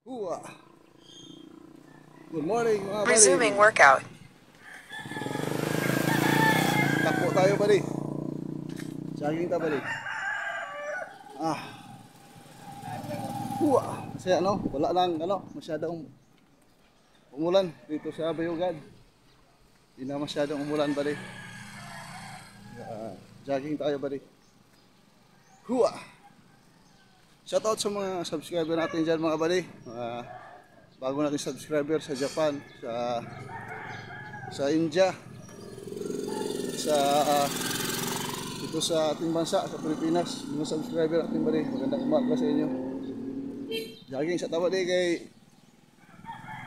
Hua. Good morning mga buddy. Resuming workout. Takbo tayo buddy. Jogging tayo buddy. Hua. Kasi wala lang masyadong umulan dito sa Bayugan. Hindi na masyadong umulan buddy. Jogging tayo buddy. Hua. Shoutout sa mga subscriber natin dyan mga buddy. Bago natin subscriber sa Japan, sa India, dito sa ating bansa, sa Pilipinas. Mga subscriber natin buddy, magandang umaga sa inyo. Jogging sa tawa di kay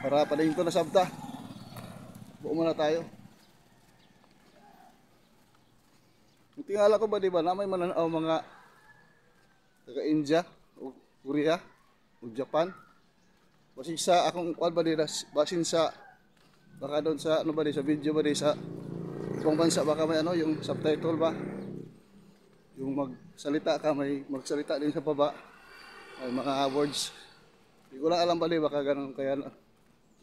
para padayin ko na sabta. Buo muna tayo. Tingala ko ba diba na may mananaw mga taga India o Korea o Japan. Basin sa akong kwal ba di basin sa baka doon sa sa video ba di sa ibang bansa baka may yung subtitle ba. Yung magsalita ka may magsalita din sa baba. May mga words. Hindi ko lang alam ba di baka ganun kaya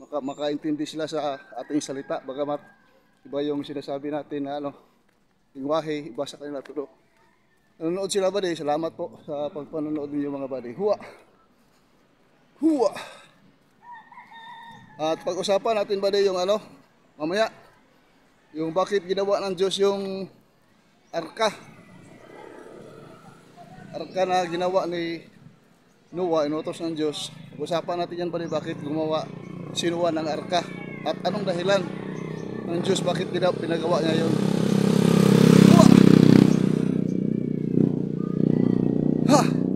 makaintindi sila sa ating salita bagamat iba yung sinasabi natin na lingwahe iba sa kanila pero nanonood sila buddy, salamat po sa pagpanonood niyo mga buddy. Hua! Hua! At pag-usapan natin buddy yung mamaya yung bakit ginawa ng Diyos yung arka na ginawa ni Noah, inutos ng Diyos. Pag-usapan natin yan buddy, bakit gumawa si Noah ng arka at anong dahilan ng Diyos bakit pinagawa niya yun.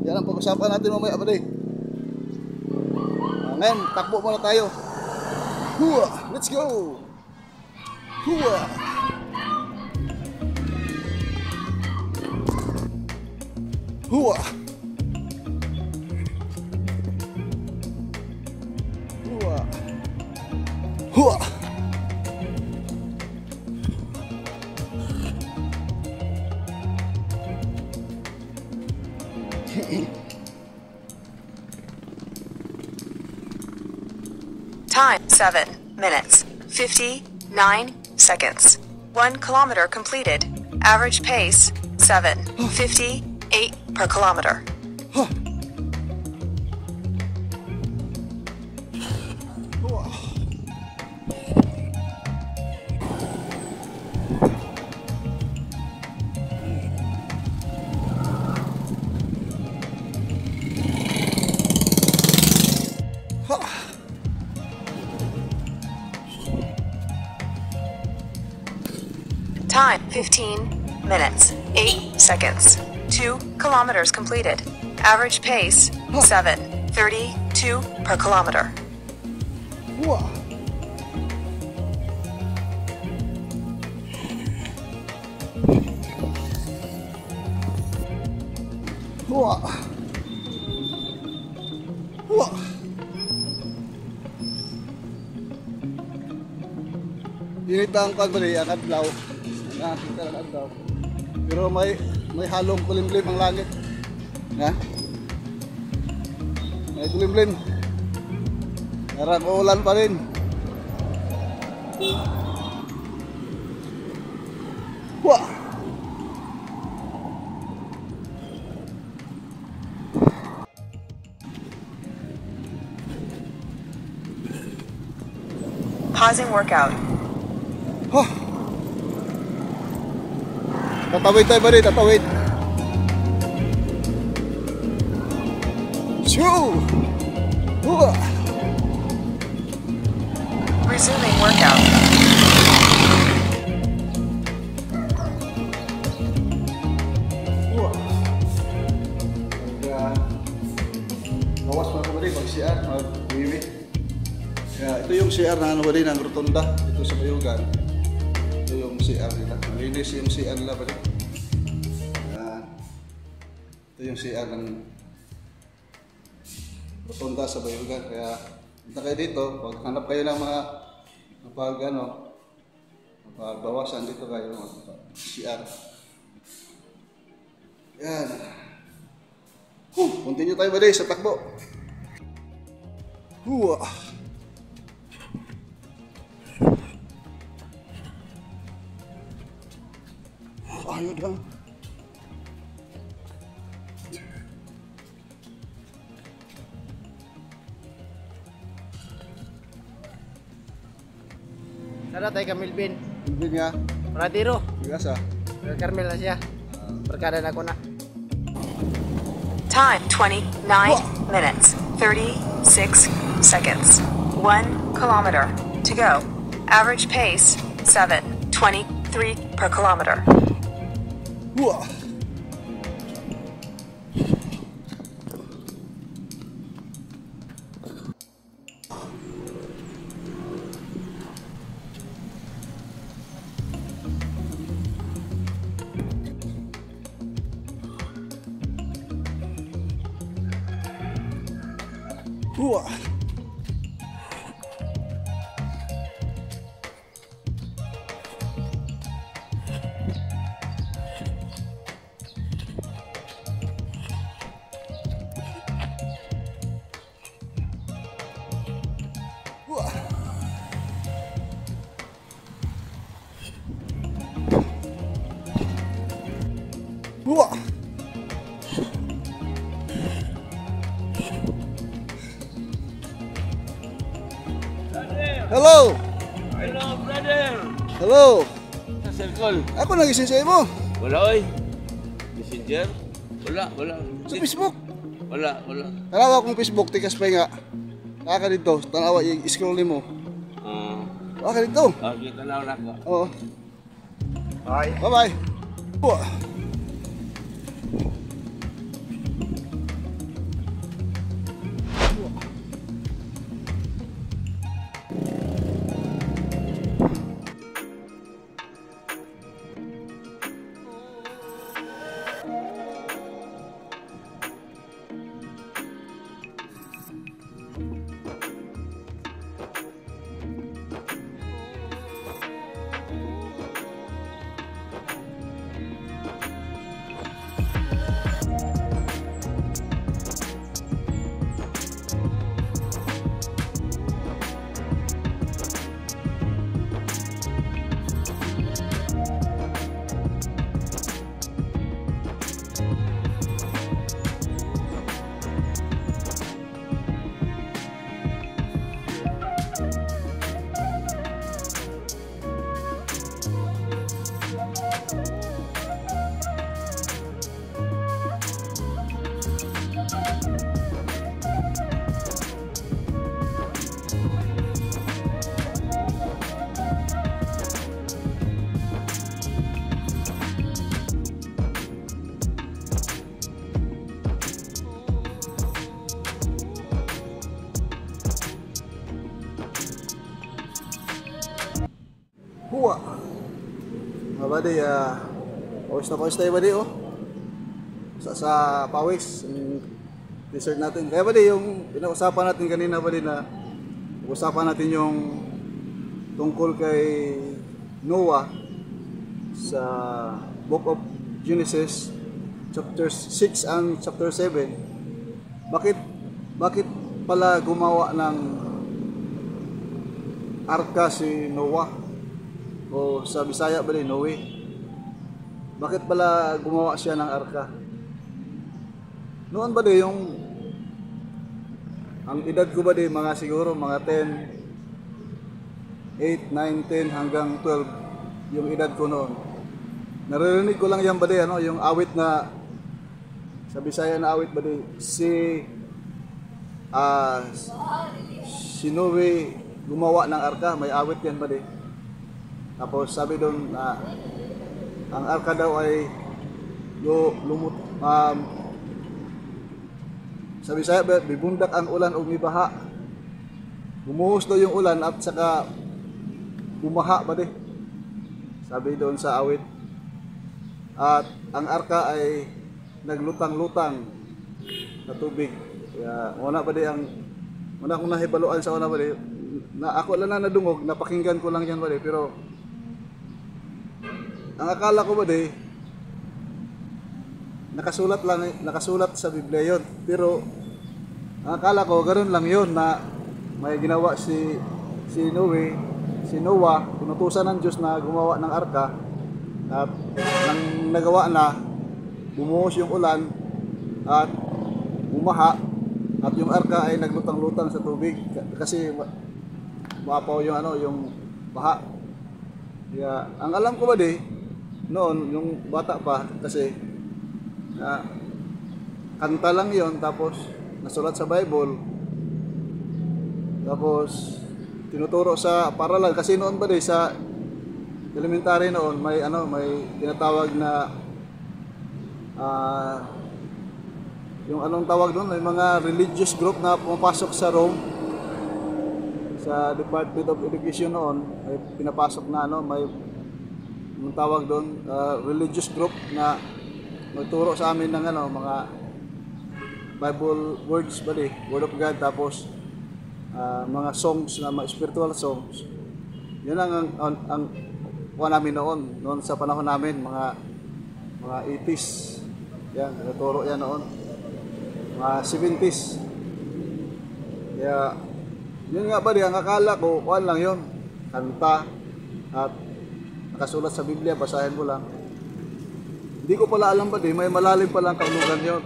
Yan ang pag-usapan natin mamaya buddy. Ngayon, takbo muna tayo. Hua! Let's go! Hua! Hua! Hua! Hua! Time 7 minutes 59 seconds. 1 kilometer completed. Average pace 7:58 per kilometer. Time 15 minutes 8 seconds. 2 kilometers completed. Average pace 7:32 per kilometer. Hua! Hua! Hua! Initang kan bali ang adlaw. Nakita ang adlaw. Pero may halong kulimlim ang langit. Ha? May kulimlim. Parang ulan pa rin. Wah! Pausing workout. Tatawid tayo buddy, tatawid. Shoo! Hua! Resuming workout. Hua! Bawas mga buddy, mag-CR, mag-wiwi. Ito yung CR na buddy, ng rotunda dito sa Bayugan. Ito yung CR nila. Malinis yung CR nila buddy. Ito yung CR ng rotunda sa Bayugan. Kaya punta kayo dito, pag hanap kayo ng mga pagbawasan dito kayo ng CR. Yan. Continue tayo buddy sa takbo. Hua. Ayun lang. Sana tayo Camilbin. Hindi nga. Pratiro. Bigas ah. Carmel na siya. Barkada na ko na. Time 29 minutes 36 seconds. 1 kilometer to go. Average pace 7:23 per kilometer. Hua. Hua. Hua. Hua. Hello. Hello, brother! Hello. Sa circle. Ako nagising sa imo. Wala, oy. Messenger? Wala. Sa Facebook. Wala. Tanawa akong Facebook, tikas pa nga. Naka dito, tanawa i-scroll mo. Naka dito. Kita na ako. Oo. Bye. Bye-bye. Hua. Hua. Mga buddy, pawis tayo buddy, oh. Sa pawis, yung t-shirt natin. Kaya buddy, yung pinag-usapan natin kanina buddy na usapan natin yung tungkol kay Noah sa Book of Genesis chapter 6 and chapter 7. Bakit pala gumawa ng arka si Noah? O sa Bisaya ba din, Noe? Bakit pala gumawa siya ng arka? Noon ba din yung ang edad ko ba din mga siguro mga 10, 8, 9, 10 hanggang 12 yung edad ko noon. Naririnig ko lang yan ba din, ano, yung awit na sa Bisaya na awit ba din si Noe gumawa ng arka, may awit yan ba din. Tapos sabi doon na ang arka daw ay sabi saya bibundak ang ulan o mibaha. Bumuhos daw yung ulan at saka bumaha ba di. Sabi doon sa awit. At ang arka ay naglutang-lutang na tubig. Kaya una ba di ang una kong nahibaluan sa una ba di na ako lang na nadungog, napakinggan ko lang yan ba di, pero ang akala ko ba di nakasulat sa Biblia yun, pero ang akala ko ganoon lang yun na may ginawa si Noah, pinutusan ng Diyos na gumawa ng arka. At nang nagawa na, bumuhos yung ulan at bumaha, at yung arka ay naglutang-lutang sa tubig kasi mapaw yung yung baha. Kaya ang alam ko ba noon yung bata pa, kasi kanta lang yon, tapos nasulat sa Bible, tapos tinuturo sa paralan. Kasi noon ba sa elementary noon may may tinatawag na yung anong tawag doon, may mga religious group na pumapasok sa Rome, sa Department of Education noon, may pinapasok na may yung tawag doon, religious group na magturo sa amin ng mga Bible words Word of God, tapos mga songs na mga spiritual songs. Yun ang namin noon sa panahon namin, mga 80s. Yan, naturo yan noon. Mga 70s. Kaya yun nga ang akala ko, lang yun, kanta at nakasulat sa Biblia, basahin mo lang. Hindi ko pala alam may malalim palang kahulugan yun,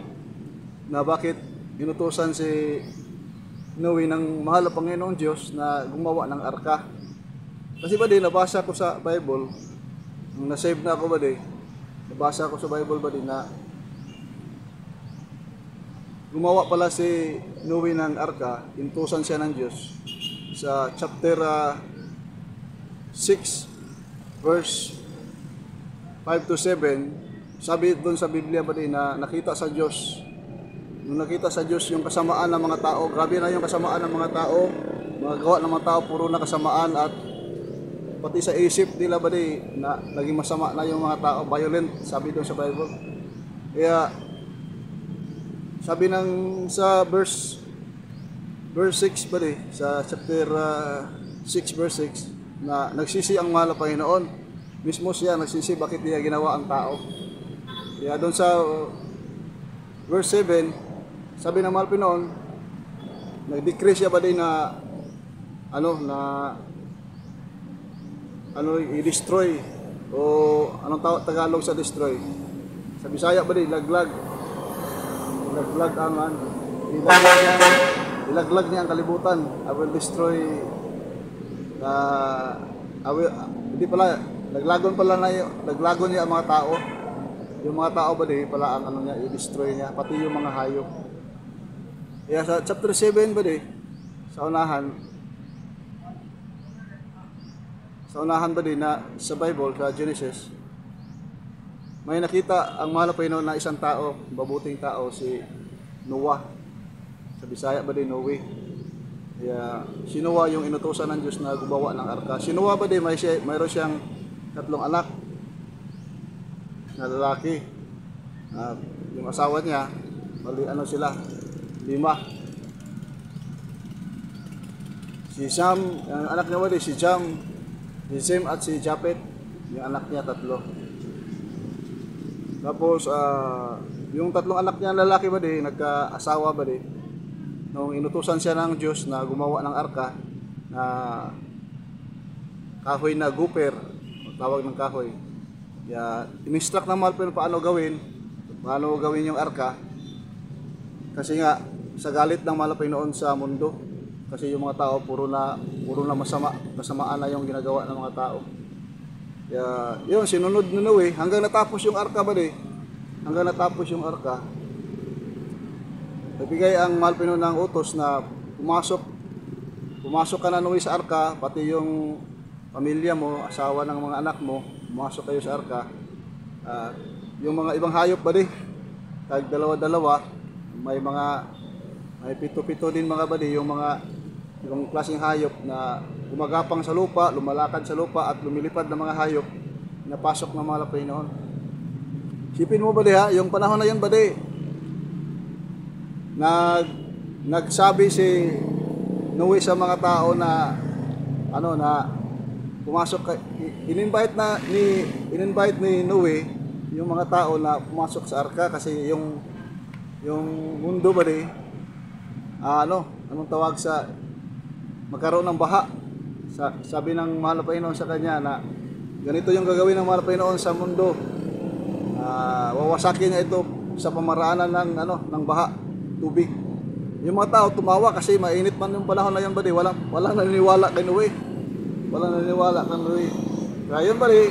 na bakit inutusan si Noe ng mahal na Panginoon Diyos na gumawa ng arka. Kasi nabasa ko sa Bible, nung na-save na ako nabasa ko sa Bible na gumawa pala si Noe ng arka, inutusan siya ng Diyos. Sa chapter 6 verse 5 to 7, sabi doon sa Biblia na nakita sa Diyos. Nung nakita sa Diyos yung kasamaan ng mga tao, grabe na yung kasamaan ng mga tao, mga gawa ng mga tao, puro na kasamaan, at pati sa isip nila na naging masama na yung mga tao, violent, sabi doon sa Bible. Kaya sabi sa verse 6 sa chapter 6 verse 6, na nagsisi ang mahal na Panginoon. Mismo siya nagsisi bakit niya ginawa ang tao. Kaya doon sa verse 7, sabi ng mahal na Panginoon, nag-decree siya na i-destroy, o anong Tagalog sa destroy? Sa Bisaya laglag. Ilaglag ilaglag niya ang kalibutan. I will destroy hindi pala, laglagon niya ang mga tao. Yung mga tao pala ang niya, i-destroy niya, pati yung mga hayop. Kaya sa chapter 7 sa unahan na sa Bible, sa Genesis, may nakita ang mahal na Panginoon na isang tao, mabuting tao, si Noah. Sa Bisaya Noe. Kaya si Noah yung inutusan ng Diyos na gumawa ng arka. Si Noah mayroon siyang 3 anak na lalaki. Yung asawa niya, sila, 5. Si Sam, ang anak niya si Jam, si Sem at si Japet, yung anak niya 3. Tapos yung 3 anak niya lalaki nagka-asawa nung inutusan siya ng Diyos na gumawa ng arka, na kahoy na guper, tawag ng kahoy. Kaya in-instruct ng mahal paano gawin yung arka, kasi nga sa galit ng mahal Panginoon sa mundo, kasi yung mga tao puro na kasamaan na yung ginagawa ng mga tao. Kaya yun, sinunod ni Noe hanggang natapos yung arka Nagbigay ang mahal Panginoon ng utos na pumasok ka na Noe sa arka, pati yung pamilya mo, asawa ng mga anak mo, pumasok kayo sa arka. Yung mga ibang hayop tag dalawa-dalawa, may 7 din yung mga ibang klaseng hayop na gumagapang sa lupa, lumalakad sa lupa, at lumilipad ng mga hayop na pasok ng mahal Panginoon. Sipin mo yung panahon na yan nagsabi si Noe sa mga tao na pumasok in-invite ni Noe yung mga tao na pumasok sa arka, kasi yung mundo anong tawag sa magkaroon ng baha. Sabi ng mahal na Panginoon sa kanya na ganito yung gagawin ng mahal na Panginoon sa mundo. Wawasakin niya ito sa pamaraanan ng baha, tubig. Yung mga tao tumawa kasi mainit man yung panahon na yun, buddy. Walang naniniwala kay Noe. Walang naniniwala kay Noe. Kaya yun, buddy,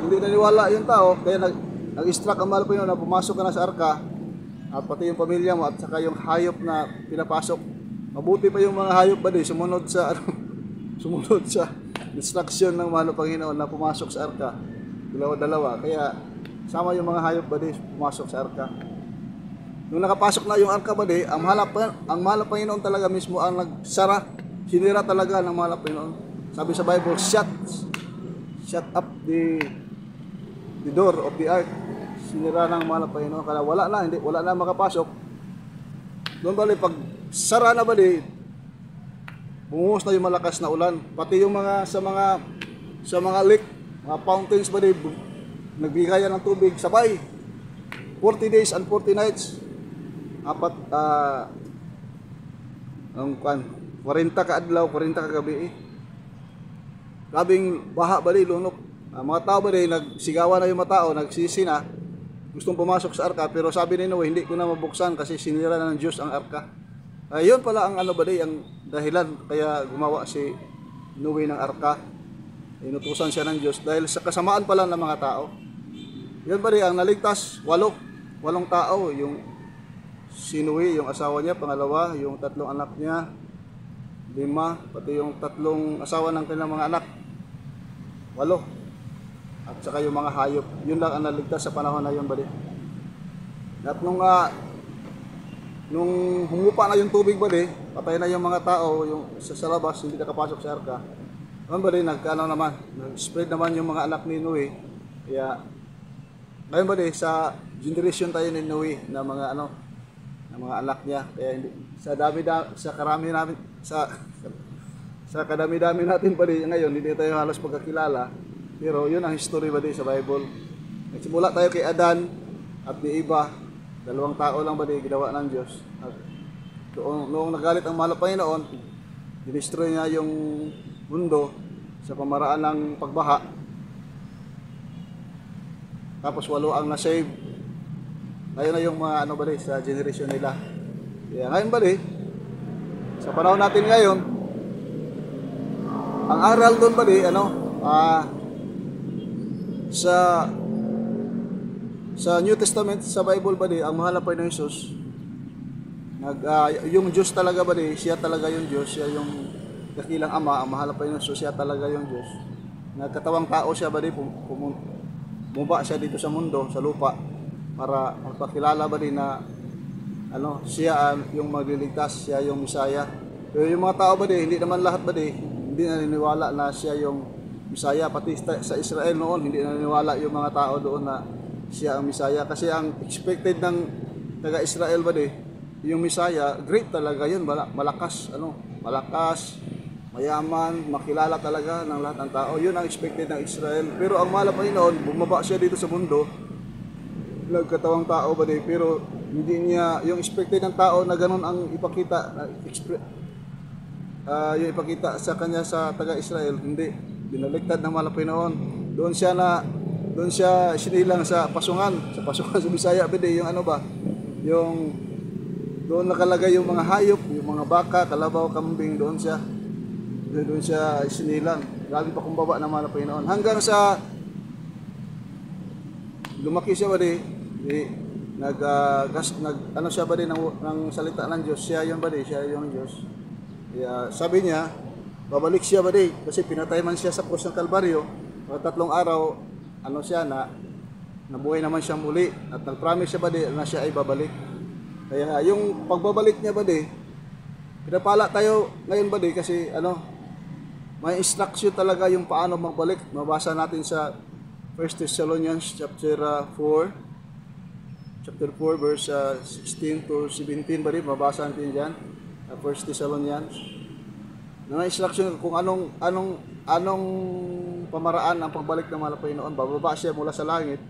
hindi naniniwala yung tao, kaya nag-instruct ang mahal na Panginoon na pumasok ka na sa arka, at pati yung pamilya mo at saka yung hayop na pinapasok. Mabuti pa yung mga hayop, buddy, sumunod sa instruction ng mahal na Panginoon na pumasok sa arka. Dalawa-dalawa. Kaya sama yung mga hayop, buddy, pumasok sa arka. Nung nakapasok na yung arka, buddy, ang mahal na Panginoon talaga mismo ang nagsara. Sinira talaga ng mahal na Panginoon. Sabi sa Bible, shut up the door of the ark. Sinira ng mahal na Panginoon. Kaya wala na makapasok. Doon, buddy, pag sara na, buddy, bumuhos na yung malakas na ulan. Pati yung sa mga lake, mga fountains, buddy, nagbigayan ng tubig sabay. 40 days and 40 nights. 40 ka adlaw, 40 ka gabi. Grabing baha, buddy, lunok. Mga tao, buddy, nagsigawan na yung mga tao, nagsisi na. Gustong pumasok sa arka, pero sabi ni Noe, hindi ko na mabuksan kasi sinira na ng Diyos ang arka. Yun pala ang buddy, ang dahilan kaya gumawa si Noe ng arka. Inutusan siya ng Diyos dahil sa kasamaan pala ng mga tao. Yun, buddy, ang naligtas, walong tao, yung si Noe, yung asawa niya, pangalawa, yung 3 anak niya, 5, pati yung 3 asawa ng kanilang mga anak, 8. At saka yung mga hayop. Yun lang ang naligtas sa panahon na yun, buddy. At nung humupa na yung tubig, buddy, patay na yung mga tao, yung sa labas, hindi nakapasok sa arka. Ngayon, buddy, nag-spread naman yung mga anak ni Noe. Kaya, ngayon, buddy, sa generation tayo ni Noe na mga anak niya. Kaya hindi, sa kadami-dami natin, buddy, ngayon, hindi tayo halos pagkakilala. Pero yun ang history, buddy, sa Bible. Nagsimula tayo kay Adan at ni Eva. 2 tao lang, buddy, ginawa ng Diyos. At noong nagalit ang mahal na Panginoon, dinestroy niya yung mundo sa pamaraan ng pagbaha. Tapos 8 ang na-save. Ngayon na yung mga buddy, sa generation nila. Kaya ngayon, buddy, sa panahon natin ngayon, ang aral doon, buddy, sa New Testament, sa Bible, buddy, ang mahal na Panginoon Jesus, yung Diyos talaga, buddy, siya talaga yung Diyos, siya yung dakilang Ama, ang mahal na Panginoon Jesus, siya talaga yung Diyos. Nagkatawang tao siya, buddy, bumaba siya dito sa mundo, sa lupa, para magpakilala, buddy, na siya yung magliligtas, siya yung Misaya. Pero yung mga tao, buddy, hindi naman lahat, buddy, hindi naniniwala na siya yung Misaya. Pati sa Israel noon, hindi naniniwala yung mga tao doon na siya ang Misaya. Kasi ang expected ng taga-Israel, buddy, yung Misaya, great talaga yun, malakas, mayaman, makilala talaga ng lahat ng tao. Yun ang expected ng Israel. Pero ang mahal na Panginoon, bumaba siya dito sa mundo, nagkatawang tao, buddy, pero hindi niya, yung expected ng tao na ganun ang ipakita, yung ipakita sa kanya sa taga-Israel, hindi. Binaligtad ng mahal na Panginoon. Doon siya sinilang sa pasungan sa Bisaya, buddy, yung yung doon nakalagay yung mga hayop, yung mga baka, kalabaw, kambing, doon siya sinilang. Grabe pa kumbaba ng mahal na Panginoon. Hanggang sa lumaki siya, buddy, siya, buddy, ng salita ng Diyos. Siya yung Diyos. Kaya sabi niya, babalik siya, buddy, kasi pinatay man siya sa krus ng Kalbaryo. 3 araw, nabuhay naman siya muli. At nag-promise siya, buddy, na siya ay babalik. Kaya yung pagbabalik niya, buddy, pinapala tayo ngayon, buddy, kasi may instruction talaga yung paano magbalik. Mabasa natin sa 1 Thessalonians chapter 4 verse 16 to 17, buddy, mabasa natin dyan. 1 Thessalonians. Na instruction kung anong pamaraan ang pagbalik ng mahal na Panginoon. Bababa siya mula sa langit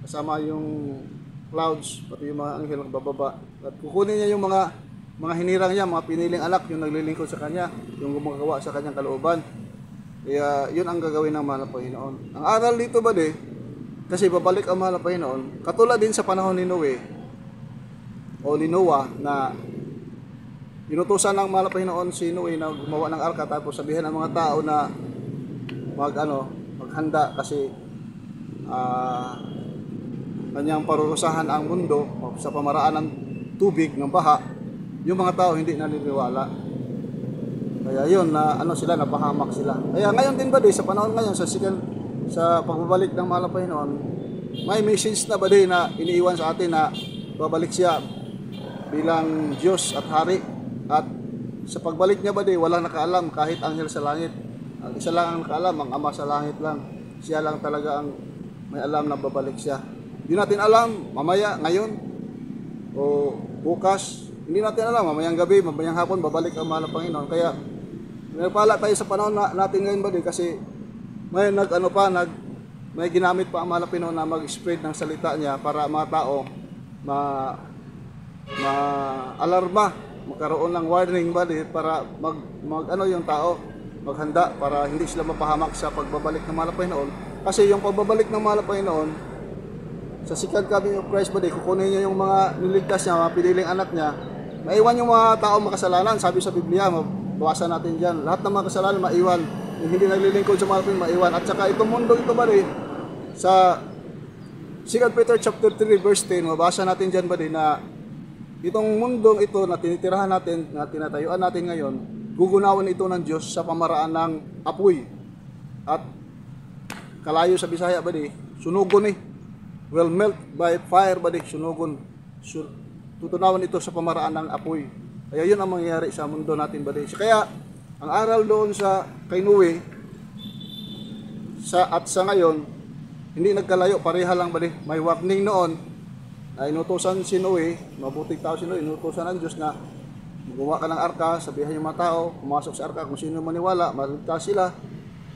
kasama yung clouds, pati yung mga anghel ang bababa. At kukunin niya yung mga mga hinirang niya, mga piniling anak, yung naglilingkod sa kanya, yung gumagawa sa kanyang kalooban. Kaya yun ang gagawin ng mahal na Panginoon. Ang aral dito ba kasi babalik ang mahal na Panginoon, katulad din sa panahon ni Noe o ni Noah na inutusan ng mahal na Panginoon si Noe na gumawa ng arka, tapos sabihan ng mga tao na maghanda kasi kanyang parurusahan ang mundo sa pamaraan ng tubig, ng baha. Yung mga tao hindi naniniwala. Kaya yun, na sila, napahamak sila. Kaya ngayon din ba sa panahon ngayon, sa pagbabalik ng mahal na Panginoon, may message na ba na iniiwan sa atin na babalik siya bilang Diyos at Hari. At sa pagbalik niya ba walang nakaalam kahit anghel sa langit. Ang isa lang ang nakaalam, ang Ama sa langit lang. Siya lang talaga ang may alam na babalik siya. Hindi natin alam, mamaya, ngayon, o bukas, hindi natin alam, mamayang gabi, mamayang hapon, babalik ang mahal na Panginoon. Kaya, nagpala tayo sa panahon natin ngayon ba kasi may may ginamit pa ang mahal na Panginoon na mag-spread ng salita niya para mga tao ma-alarma, magkaroon ng warning ba para yung tao maghanda para hindi sila mapahamak sa pagbabalik ng mahal na Panginoon. Kasi yung pagbabalik ng mahal na Panginoon, sa second coming of Christ ba kukunin niya yung mga niligtas niya, mga piniling anak niya, maiwan yung mga tao makasalanan. Sabi sa Biblia, mabawasan natin dyan, lahat ng mga kasalanan maiwan, yung hindi naglilingkod sa mahal na Panginoon maiwan. At saka itong mundo ito ba sa 2 Peter chapter 3 verse 10, mabasa natin dyan ba na itong mundong ito na tinitirahan natin, na tinatayuan natin ngayon, gugunawin ito ng Diyos sa pamaraan ng apoy. At kalayo sa Bisaya ba sunugon will melt by fire ba sunugon. Tutunawan ito sa pamaraan ng apoy. Kaya yun ang mangyayari sa mundo natin ba Kaya ang aral doon sa kay Noe at sa ngayon, hindi nagkalayo, pareha lang ba may warning noon na inutusan si Noe, mabuting tao si Noe, inutusan ng Diyos na gumawa ka ng arka, sabihan yung mga tao, pumasok sa arka, kung sino maniwala, maligtas sila.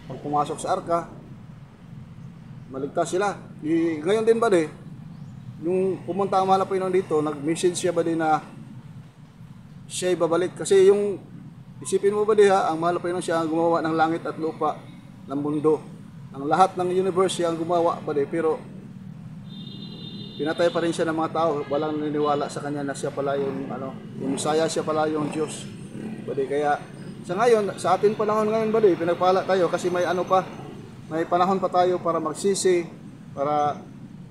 Pag pumasok sa arka, maligtas sila. Ngayon din ba yung pumunta ang mahal na Panginoon dito, nag-message siya ba na siya babalik? Kasi yung, isipin mo ba ang mahal na Panginoon siya ang gumawa ng langit at lupa, ng mundo. Ang lahat ng universe siya ang gumawa ba pero pinatay pa rin siya ng mga tao, walang naniniwala sa kanya na siya pala yung yung Messiah, siya pala yung Diyos. Kaya sa ngayon, sa atin panahon ngayon pinagpala tayo kasi may may panahon pa tayo para magsisi, para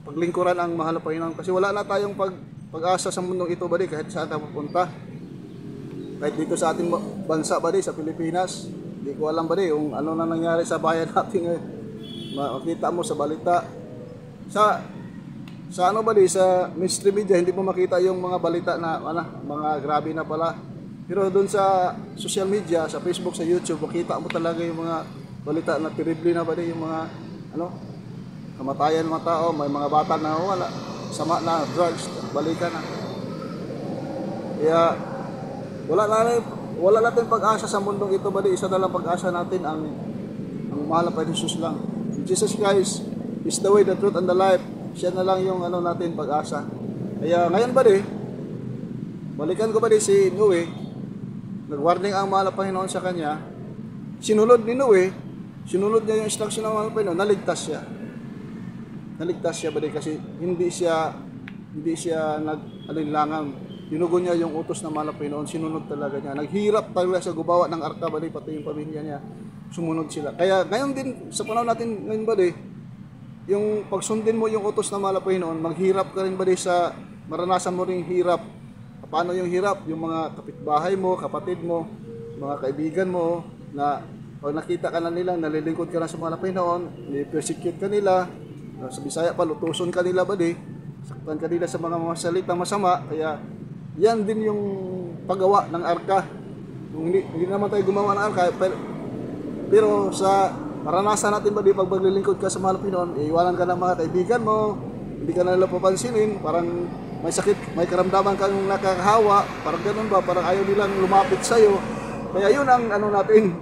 paglingkuran ang mahal na Panginoon. Kasi wala na tayong pag-asa sa mundong ito kahit saan tayo pupunta. Kahit dito sa ating bansa sa Pilipinas, hindi ko alam yung ano na nangyari sa bayan natin ngayon. Makita mo sa balita. Sa sa mainstream media, hindi mo makita yung mga balita na mga grabe na pala. Pero doon sa social media, sa Facebook, sa YouTube, makita mo talaga yung mga balita na terrible na yung mga kamatayan ng mga tao, may mga bata na wala, sama na, drugs, balikan na. Kaya wala natin pag-asa sa mundong ito isa na lang pag-asa natin ang mahal na Jesus lang. Jesus Christ is the way, the truth, and the life. Siya na lang yung natin pag-asa. Kaya ngayon balikan ko si Noe, nag-warning ang mahal na Panginoon sa kanya, sinunod niya yung instruction ng mahal na Panginoon, naligtas siya kasi hindi siya nag-alinlangan. Dinugo niya yung utos ng mahal na Panginoon, sinunod talaga niya. Naghirap talaga sa gumawa ng arka pati yung pamilya niya, sumunod sila. Kaya ngayon din, sa panahon natin ngayon yung pagsundin mo yung utos ng mahal na Panginoon, maghirap ka rin sa maranasan mo rin hirap. Paano yung hirap? Yung mga kapitbahay mo, kapatid mo, mga kaibigan mo, na pag nakita ka na nila, nalilingkod ka na sa mahal na Panginoon, ni-persecute ka nila, sa Bisaya pa, lutuson ka nila saktan ka nila sa mga salita masama. Kaya yan din yung paggawa ng arka. Hindi naman tayo gumawa ng arka, pero sa maranasan natin pag maglilingkod ka sa mahal na Panginoon, iwanan ka ng mga kaibigan mo, hindi ka na nila papansinin, parang may sakit, may karamdaman kang nakakahawa, parang ganun parang ayaw nilang lumapit sa'yo. Kaya yun ang natin,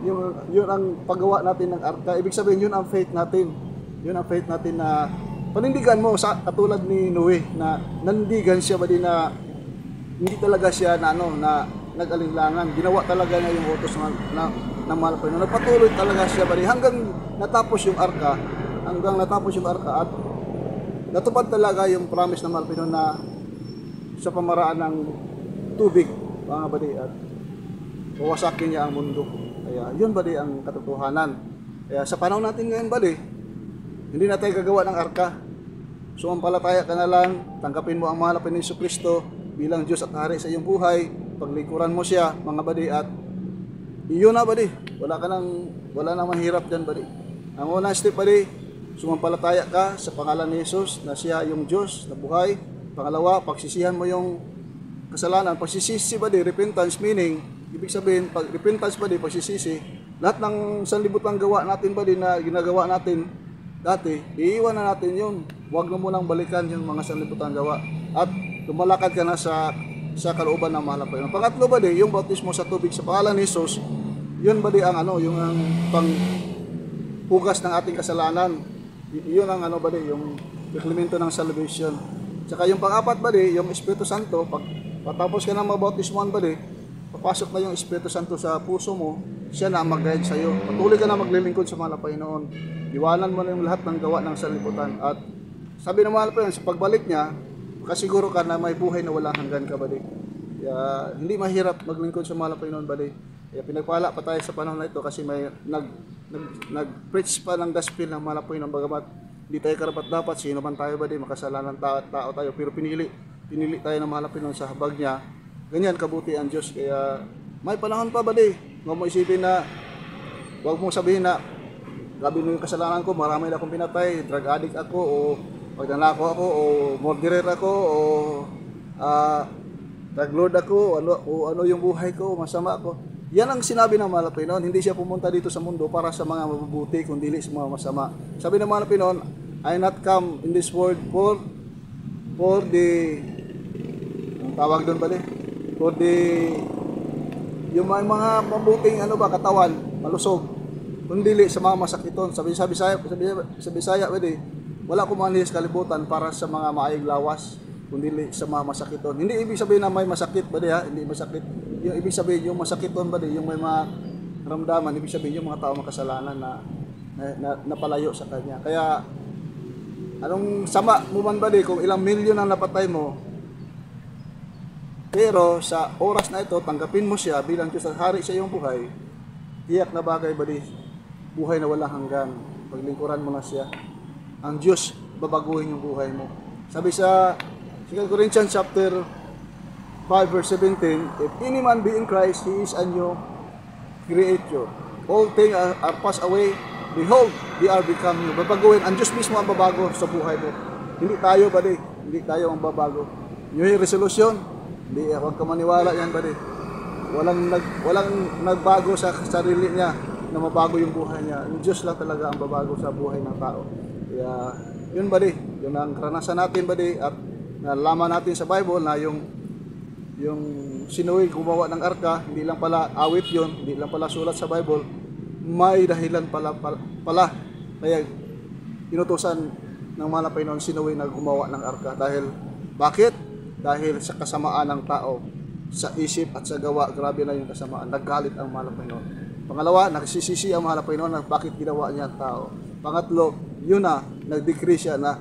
yun ang paggawa natin ng arka. Ibig sabihin, yun ang faith natin. Yun ang faith natin na panindigan mo, katulad ni Noe, na nandigan siya na hindi talaga siya na nag-alinlangan. Ginawa talaga niya yung utos ng mahal na Panginoon. Nagpatuloy talaga siya buddy hanggang natapos yung arka, at natupad talaga yung promise ng mahal na Panginoon na sa pamaraan ng tubig, mga buddy, at wawasakin niya ang mundo. Kaya yun buddy ang katotohanan. Kaya sa panahon natin ngayon buddy, hindi na tayo gagawa ng arka. Sumampalataya ka na lang, tanggapin mo ang mahal na Panginoon Jesucristo bilang Diyos at Hari sa iyong buhay, paglikuran mo siya, mga buddy, at iyon na buddy, wala nang mahirap dyan buddy. Ang unang step buddy, sumampalataya ka sa pangalan ni Jesus na siya yung Diyos na buhay. Pangalawa, pagsisihan mo yung kasalanan. Pagsisisi buddy, repentance, meaning ibig sabihin, pag repentance buddy, pagsisisi, lahat ng sanlibutan gawa natin buddy na ginagawa natin dati, iiwan na natin yun. Huwag na munang balikan yung mga sanlibutan gawa at lumalakad ka na sa kalooban ng mahal na Panginoon. Pangatlo ba yung bautismo sa tubig sa pangalan ni Jesus, yun ba yung ang panghugas ng ating kasalanan. Yun ang yung deklimento ng salvation. Tsaka yung pang-apat ba yung Espiritu Santo, pag patapos ka ng mabautismoan ba papasok na yung Espiritu Santo sa puso mo, siya na mag-guide sa iyo. Patuloy ka na maglilingkod sa mahal na Panginoon. Iwanan mo na yung lahat ng gawa ng sanlibutan. At sabi ng mahal na Panginoon, sa pagbalik niya, kasiguro ka na may buhay na walang hanggan ka buddy. Kaya hindi mahirap maglingkod sa mahal na Panginoon buddy. Kaya pinagpala pa tayo sa panahon na ito kasi may nag-preach pa ng gospel ng mahal na Panginoon. Bagamat hindi tayo karapat dapat, sino man tayo buddy, makasalanan tao tayo. Pero pinili tayo ng mahal na Panginoon sa habag niya. Ganyan kabuti ang Diyos. Kaya may panahon pa buddy. Huwag mo isipin na, huwag mo sabihin na grabe na yung kasalanan ko, marami na akong pinatay, drug addict ako, o pagdanako ako, o murderer ako, o drug lord ako, o ano yung buhay ko, masama ako. Yan ang sinabi ng mahal na Panginoon. Hindi siya pumunta dito sa mundo para sa mga mabubuti, kundi sa mga masama. Sabi ng mahal na Panginoon, I not come in this world for the, ang tawag doon bali, for the, yung mga mabuting katawan, malusog, kundi sa mga masakiton. Sabi sa Bisaya, wala ko manihis kalibutan para sa mga maayong lawas, kundi sa mga masakiton. Hindi ibig sabihin na may masakit, hindi masakit. Yung ibig sabihin, yung masakiton, yung may mga ramdaman, ibig sabihin yung mga tao makasalanan na napalayo sa Kanya. Kaya, anong sama mo man kung ilang milyon ang napatay mo, pero sa oras na ito, tanggapin mo siya bilang Diyos at Hari sa iyong buhay, tiyak na bagay buhay na walang hanggan. Paglingkuran mo na siya, ang Diyos babaguhin yung buhay mo. Sabi sa 2 Corinthians chapter 5 verse 17, if any man be in Christ, he is a new creature. All things are passed away, behold, they are become new. Babaguhin, ang Diyos mismo ang babago sa buhay mo. Hindi tayo hindi tayo ang babago. New Year resolution, hindi, huwag ka maniwala yan walang nagbago sa sarili niya na mabago yung buhay niya. Yung Diyos lang talaga ang babago sa buhay ng tao. Kaya yun yun ang karanasan natin at nalaman natin sa Bible na yung Sinuwi gumawa ng arka, hindi lang pala awit yun, hindi lang pala sulat sa Bible, may dahilan pala kaya inutusan ng mahal na Panginoon Sinuwi na gumawa ng arka. Dahil bakit? Dahil sa kasamaan ng tao, sa isip at sa gawa, grabe na yung kasamaan. Naggalit ang mahal na Panginoon. Pangalawa, nagsisisi ang mahal na Panginoon na bakit ginawa niya ang tao. Pangatlo, yun na, nag-decree siya na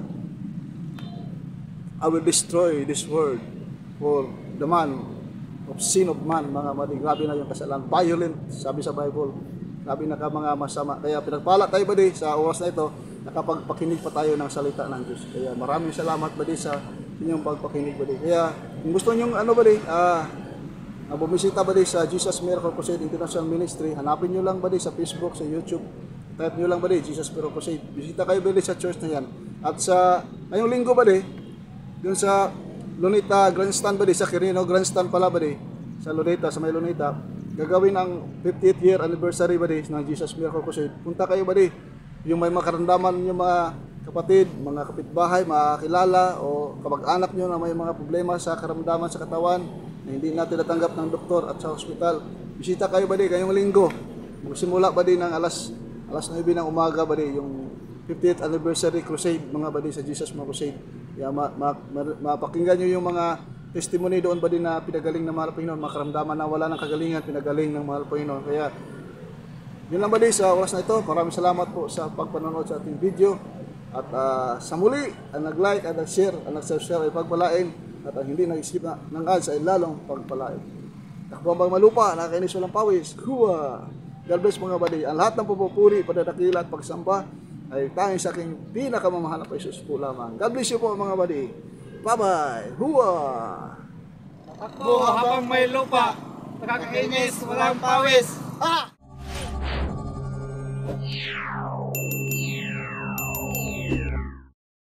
I will destroy this world for the man of sin of man. Mga mali, grabe na yung kasalanan. Violent, sabi sa Bible. Grabe na ka mga masama. Kaya pinagpala tayo sa oras na ito, nakapagpakinig pa tayo ng salita ng Diyos. Kaya maraming salamat sa inyong pagpakinig Kaya kung gusto nyo bumisita sa Jesus Miracle Crusade International Ministry, hanapin nyo lang sa Facebook, sa YouTube, type nyo lang Jesus Miracle Crusade. Bisita kayo sa church na yan. At sa ngayong linggo dun sa Luneta Grandstand sa Quirino Grandstand pala sa Luneta, sa may Luneta, gagawin ang 50th year anniversary ng Jesus Miracle Crusade. Punta kayo yung may makaramdaman yung mga kapatid, mga kapitbahay, mga kilala o kamag-anak nyo na may mga problema sa karamdaman sa katawan na hindi natin natanggap ng doktor at sa hospital. Bisita kayo ngayong linggo. Magsimula ng alas 9 ng umaga yung 50th anniversary crusade mga sa Jesus Miracle Crusade. Kaya mapakinggan nyo yung mga testimony doon ba din na pinagaling ng mahal na Panginoon, makaramdaman na wala ng kagalingan, pinagaling ng mahal na Panginoon. Kaya, yun lang buddy sa oras na ito. Maraming salamat po sa pagpanonood sa ating video. At sa muli, ang nag-like, ang nag-share, ang nag-subscribe ay pagpalain. At ang hindi nag-skip ng ads ay lalong pagpalain. Takbo bang malupa, nakakainis walang pawis. Huwa! God bless mga buddy. Ang lahat ng pupupuri, padadakila at pagsamba ay tanging sa aking pinakamamahal na Jesus po lamang. God bless you po mga buddy. Bye-bye! Huwa! Takbo habang may lupa, nakakainis, walang pawis. Ah!